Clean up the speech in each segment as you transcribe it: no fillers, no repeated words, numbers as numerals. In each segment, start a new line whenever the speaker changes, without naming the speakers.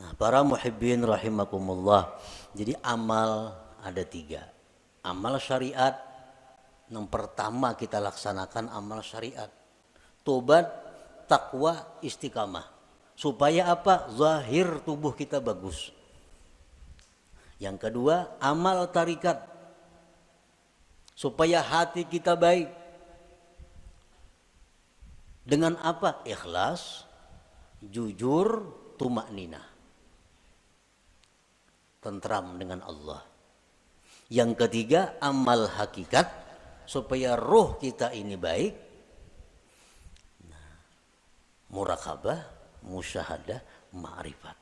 Nah, para muhibbin rahimakumullah. Jadi amal ada tiga. Amal syariat, yang pertama kita laksanakan amal syariat. Tobat, takwa, istiqamah. Supaya apa? Zahir tubuh kita bagus. Yang kedua, amal tarikat. Supaya hati kita baik. Dengan apa? Ikhlas, jujur, tumak ninah. Tentram dengan Allah. Yang ketiga, amal hakikat. Supaya ruh kita ini baik. Murakabah, musyahadah, ma'rifat.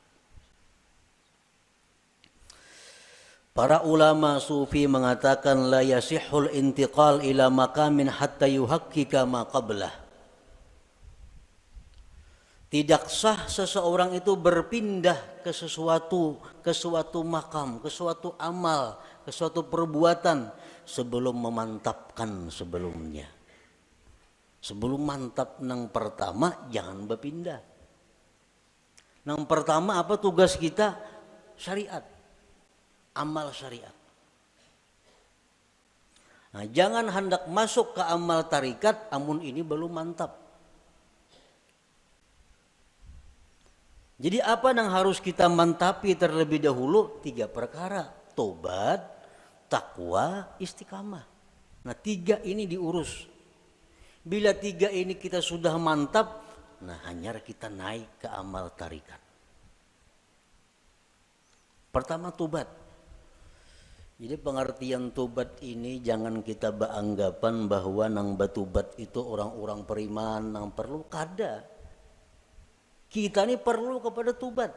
Para ulama sufi mengatakan la yasihul intiqal ila maqamin hatta yuhaqqika ma qablah. Tidak sah seseorang itu berpindah ke suatu makam, ke suatu amal, ke suatu perbuatan sebelum memantapkan sebelumnya. Sebelum mantap nang pertama jangan berpindah. Nang pertama apa tugas kita? Syariat. Amal syariat. Nah, jangan hendak masuk ke amal tarikat amun ini belum mantap. Jadi apa yang harus kita mantapi terlebih dahulu? 3 perkara. Tobat, takwa, istiqamah. Nah 3 ini diurus. Bila 3 ini kita sudah mantap, nah hanya kita naik ke amal tarikat. Pertama tobat. Jadi pengertian tobat ini jangan kita beranggapan bahwa nang batubat itu orang-orang beriman nang perlu kada. Kita ini perlu kepada tobat.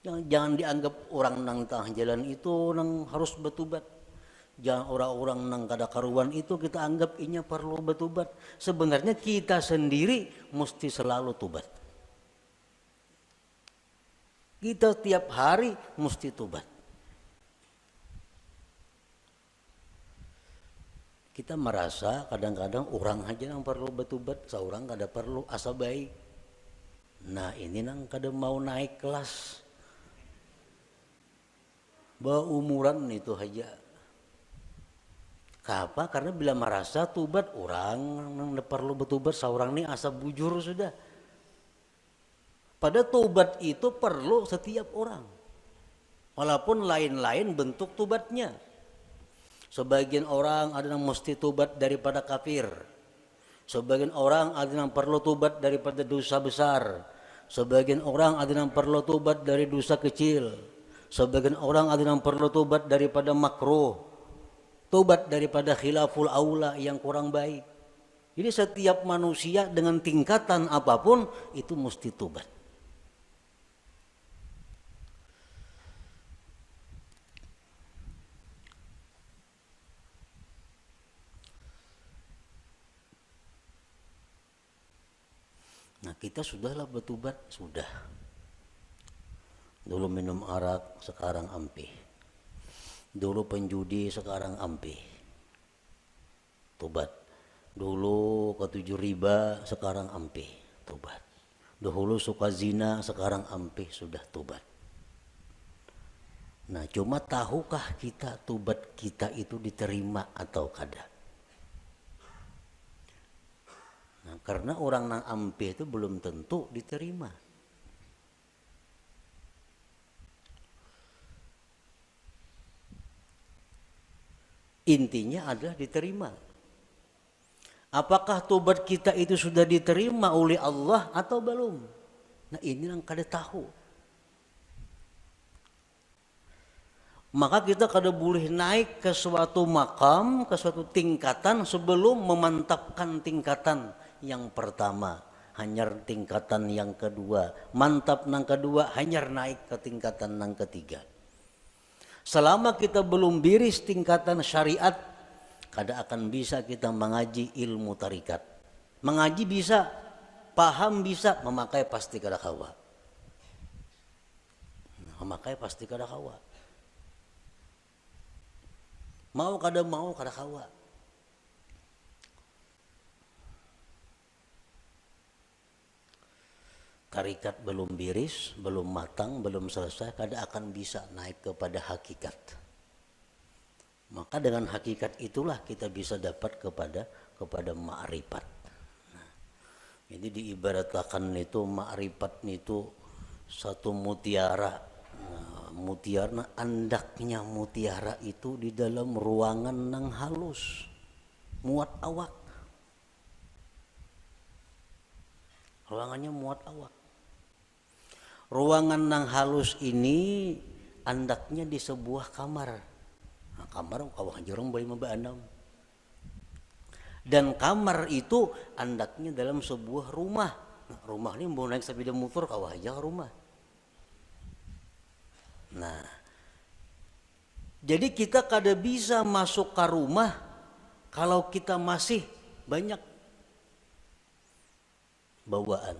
Jangan dianggap orang nang tengah jalan itu nang harus bertobat. Jangan orang-orang nang kada karuan itu kita anggap inya perlu bertobat. Sebenarnya kita sendiri mesti selalu tobat. Kita tiap hari mesti tobat. Kita merasa kadang-kadang orang aja yang perlu bertobat, seorang kada perlu, asa baik. Nah ini nang kada mau naik kelas. Umuran itu aja. Kenapa? Karena bila merasa tobat orang nang perlu bertobat, seorang ini asa bujur sudah. Pada tobat itu perlu setiap orang. Walaupun lain-lain bentuk tobatnya. Sebagian orang ada yang mesti tobat daripada kafir. Sebagian orang ada yang perlu tobat daripada dosa besar. Sebagian orang ada yang perlu tobat dari dosa kecil. Sebagian orang ada yang perlu tobat daripada makruh. Tobat daripada khilaful aula yang kurang baik. Jadi setiap manusia dengan tingkatan apapun itu mesti tobat. Nah kita sudahlah bertobat, sudah. Dulu minum arak, sekarang ampih. Dulu penjudi, sekarang ampih. Tobat. Dulu ketujuh riba, sekarang ampih. Tobat. Dahulu suka zina, sekarang ampih, sudah tobat. Nah cuma tahukah kita tobat kita itu diterima atau kada? Nah, karena orang nang ampih itu belum tentu diterima. Intinya adalah diterima. Apakah tobat kita itu sudah diterima oleh Allah atau belum? Nah ini yang kada tahu. Maka kita kada boleh naik ke suatu makam, ke suatu tingkatan sebelum memantapkan tingkatan yang pertama. Hanyar tingkatan yang kedua. Mantap nang kedua, hanyar naik ke tingkatan nang ketiga. Selama kita belum biris tingkatan syariat, kada akan bisa kita mengaji ilmu tarikat. Mengaji bisa, paham bisa, memakai pasti kada kawa. Memakai pasti kada kawa. Mau kada kawa. tarikat belum biris, belum matang, belum selesai, kada akan bisa naik kepada hakikat. Maka dengan hakikat itulah kita bisa dapat kepada ma'rifat. Nah, jadi diibaratkan itu ma'rifat itu satu mutiara. Nah, mutiara, andaknya mutiara itu di dalam ruangan nang halus, muat awak. Ruangannya muat awak. Ruangan nang halus ini andaknya di sebuah kamar. Nah, kamar kawah jorong boleh membanam. Dan kamar itu andaknya dalam sebuah rumah. Nah, rumah ini mau naik sepeda motor kawah aja ke rumah. Nah, jadi kita kada bisa masuk ke rumah kalau kita masih banyak bawaan.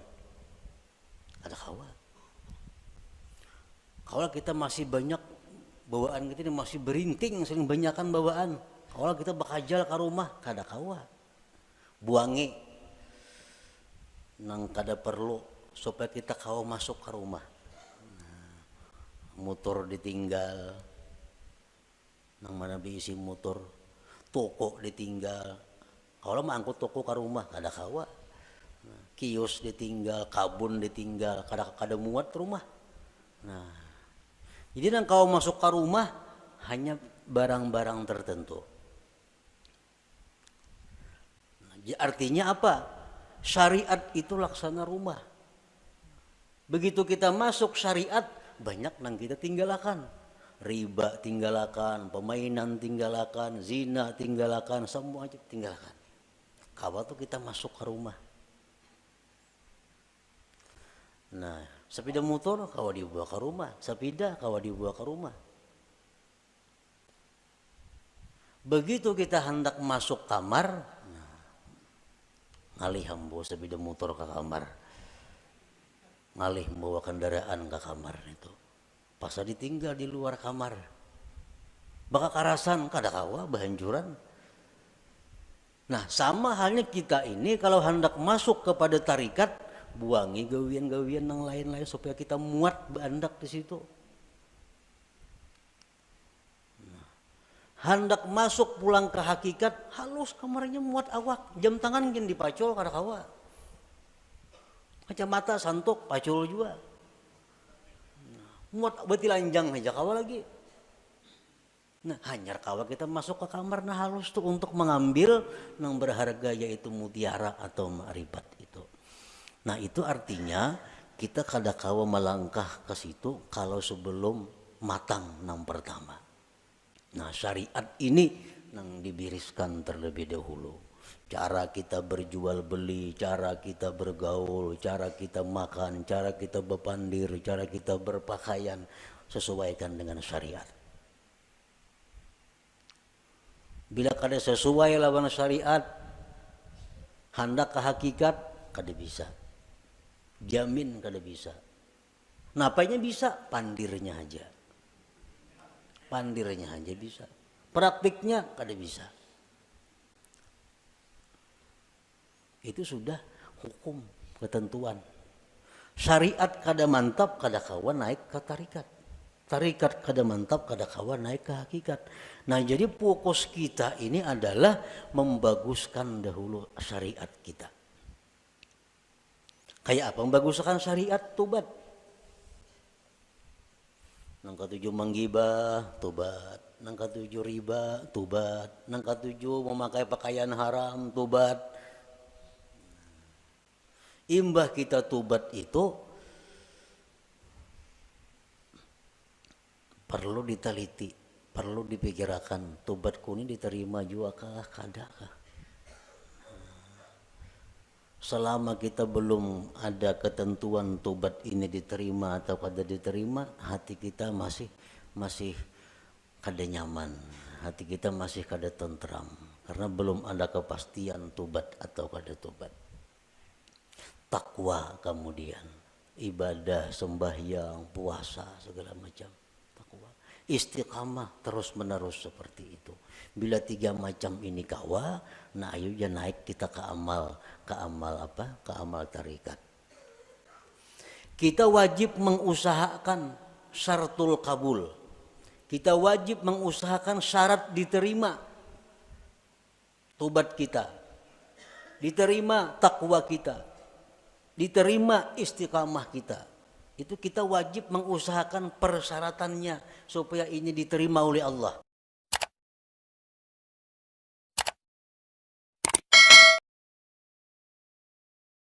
Ada kawa. Kalau kita masih banyak bawaan kita ini masih berinting, sering banyakan bawaan. Kalau kita bakajal ke rumah kada kawa. Buangi nang kada perlu supaya kita kawa masuk ke rumah. Nah, motor ditinggal, nang mana diisi motor, toko ditinggal. Kalau mau angkut toko ke rumah kada kawa. Nah, kios ditinggal, kabun ditinggal, kada muat rumah. Nah, jadi nang kau masuk ke rumah hanya barang-barang tertentu. Nah, artinya apa? Syariat itu laksana rumah. Begitu kita masuk syariat, banyak nang kita tinggalkan. Riba tinggalkan, permainan tinggalkan, zina tinggalkan, semua aja tinggalkan. Kawa tuh kita masuk ke rumah. Nah, sepeda motor kawa dibawa ke rumah, sepeda kawa dibawa ke rumah. Begitu kita hendak masuk kamar, nah, ngalih hambo sepeda motor ke kamar, ngalih bawa kendaraan ke kamar itu, pas ditinggal di luar kamar, baka karasan kada kawa bahanjuran. Nah, sama halnya kita ini kalau hendak masuk kepada tarikat, buangi gawian-gawian yang lain-lain supaya kita muat bandak di situ. Nah, hendak masuk pulang ke hakikat, halus kamarnya muat awak, jam tangan gini dipacol kada kawa. Kacamata santok pacol juga. Nah, muat beti lanjang aja kawa lagi. Nah, hanyar kawa kita masuk ke kamar nah halus tuh untuk mengambil yang berharga yaitu mutiara atau ma'rifat itu. Nah, itu artinya kita kada kawa melangkah ke situ kalau sebelum matang nang pertama. Nah, syariat ini nang dibiriskan terlebih dahulu. Cara kita berjual beli, cara kita bergaul, cara kita makan, cara kita berpandir, cara kita berpakaian sesuaikan dengan syariat. Bila kada sesuai lawan syariat, hendak ke hakikat kada bisa. Jamin kada bisa. Napanya bisa? Pandirnya aja. Pandirnya aja bisa. Praktiknya kada bisa. Itu sudah hukum, ketentuan. Syariat kada mantap kada kawan naik ke tarikat. Tarikat kada mantap kada kawan naik ke hakikat. Nah, jadi fokus kita ini adalah membaguskan dahulu syariat kita. Kayak apa membaguskan syariat? Tobat. Nang ketujuh menggibah, tobat. Nang ketujuh riba, tobat. Nang ketujuh memakai pakaian haram, tobat. Imbah kita tobat itu perlu diteliti, perlu dipikirkan, tobatku ini diterima juga kah, kada kah? Selama kita belum ada ketentuan tobat ini diterima atau kada diterima, hati kita masih kada nyaman, hati kita masih kada tentram karena belum ada kepastian tobat atau kada tobat. Takwa kemudian ibadah, sembahyang, puasa segala macam. Takwa, istiqamah terus menerus seperti itu. Bila tiga macam ini kawa, nah ayo ya naik kita ke amal apa? Ke amal tarikat. Kita wajib mengusahakan syaratul kabul. Kita wajib mengusahakan syarat diterima tobat kita, diterima takwa kita, diterima istiqamah kita. Itu kita wajib mengusahakan persyaratannya supaya ini diterima oleh Allah.